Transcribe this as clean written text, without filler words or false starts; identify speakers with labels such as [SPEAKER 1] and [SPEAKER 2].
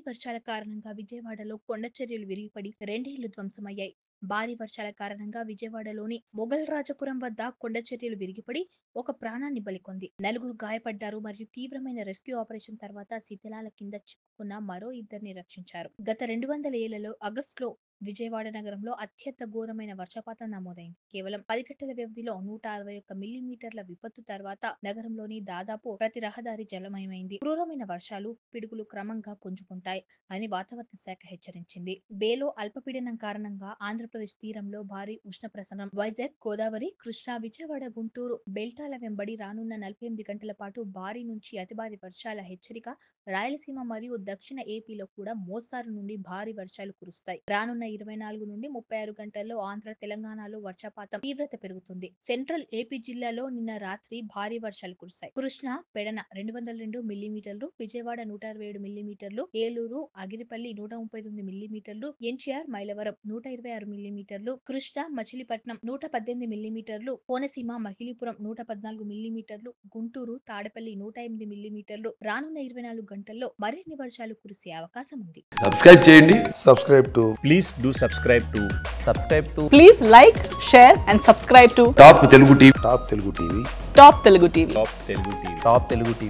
[SPEAKER 1] వర్షాల కారణంగా విజయవాడలో కొండ చర్యలు విరిగిపడి 2 ఇళ్లు ధ్వంసమయ్యాయి. భారీ వర్షాల కారణంగా విజయవాడలోని మొగల్రాజపురం వద్ద కొండ చర్యలు విరిగిపడి ఒక ప్రాణాన్ని బలికొంది. నలుగురు గాయపడ్డారు మరియు తీవ్రమైన రెస్క్యూ ఆపరేషన్ తర్వాత శిథిలాల కింద చిక్కుకున్న మరో ఇద్దరిని రక్షించారు. గత 200 ఏళ్లలో ఆగస్టులో విజయవాడ నగరంలో అత్యంత ఘోరమైన వర్షపాతం నమోదైంది. కేవలం 10 గంటల వ్యవధిలో 161 మిల్లీమీటర్ల విపత్తు తర్వాత నగరంలోని దాదాపు ప్రతి రహదారి జలమయమైంది. క్రూరమైన వర్షాలు, పిడుగులు క్రమంగా పుంజుకుంటాయి అని వాతావరణ శాఖ హెచ్చరించింది. బేలో అల్పపీడనం కారణంగా ఆంధ్రప్రదేశ్ తీరంలో భారీ ఉష్ణప్రసరణం. వైజాగ్, గోదావరి, కృష్ణా, విజయవాడ, గుంటూరు బెల్టాల వెంబడి రానున్న 48 గంటల పాటు భారీ నుంచి అతి భారీ వర్షాల హెచ్చరిక. రాయలసీమ మరియు దక్షిణ ఏపీలో కూడా మోస్తారు నుండి భారీ వర్షాలు కురుస్తాయి. రానున్న 24 నుండి 36 గంటల్లో ఆంధ్ర, తెలంగాణలో వర్షపాతం తీవ్రత పెరుగుతుంది. సెంట్రల్ ఏపీ జిల్లాలో నిన్న రాత్రి భారీ వర్షాలు కురిశాయి. కృష్ణా, పెడన 202 మిల్లీమీటర్లు, విజయవాడ 167 మిల్లీమీటర్లు, ఏలూరు, అగిరిపల్లి 139 మిల్లీమీటర్లు, ఎన్టీఆర్, మైలవరం 126 మిల్లీమీటర్లు, కృష్ణా, మచిలీపట్నం 118 మిల్లీమీటర్లు, కోనసీమ, మహిళీపురం 114 మిల్లీమీటర్లు, గుంటూరు, తాడేపల్లి 108 మిల్లీమీటర్లు. రానున్న 24 గంటల్లో మరిన్ని వర్షాలు కురిసే అవకాశం ఉంది.
[SPEAKER 2] సబ్స్క్రైబ్ చేయండి.
[SPEAKER 3] Please do subscribe to.
[SPEAKER 4] Please like, share and subscribe to
[SPEAKER 2] top Telugu TV.
[SPEAKER 4] Top Telugu TV.
[SPEAKER 3] Top Telugu TV.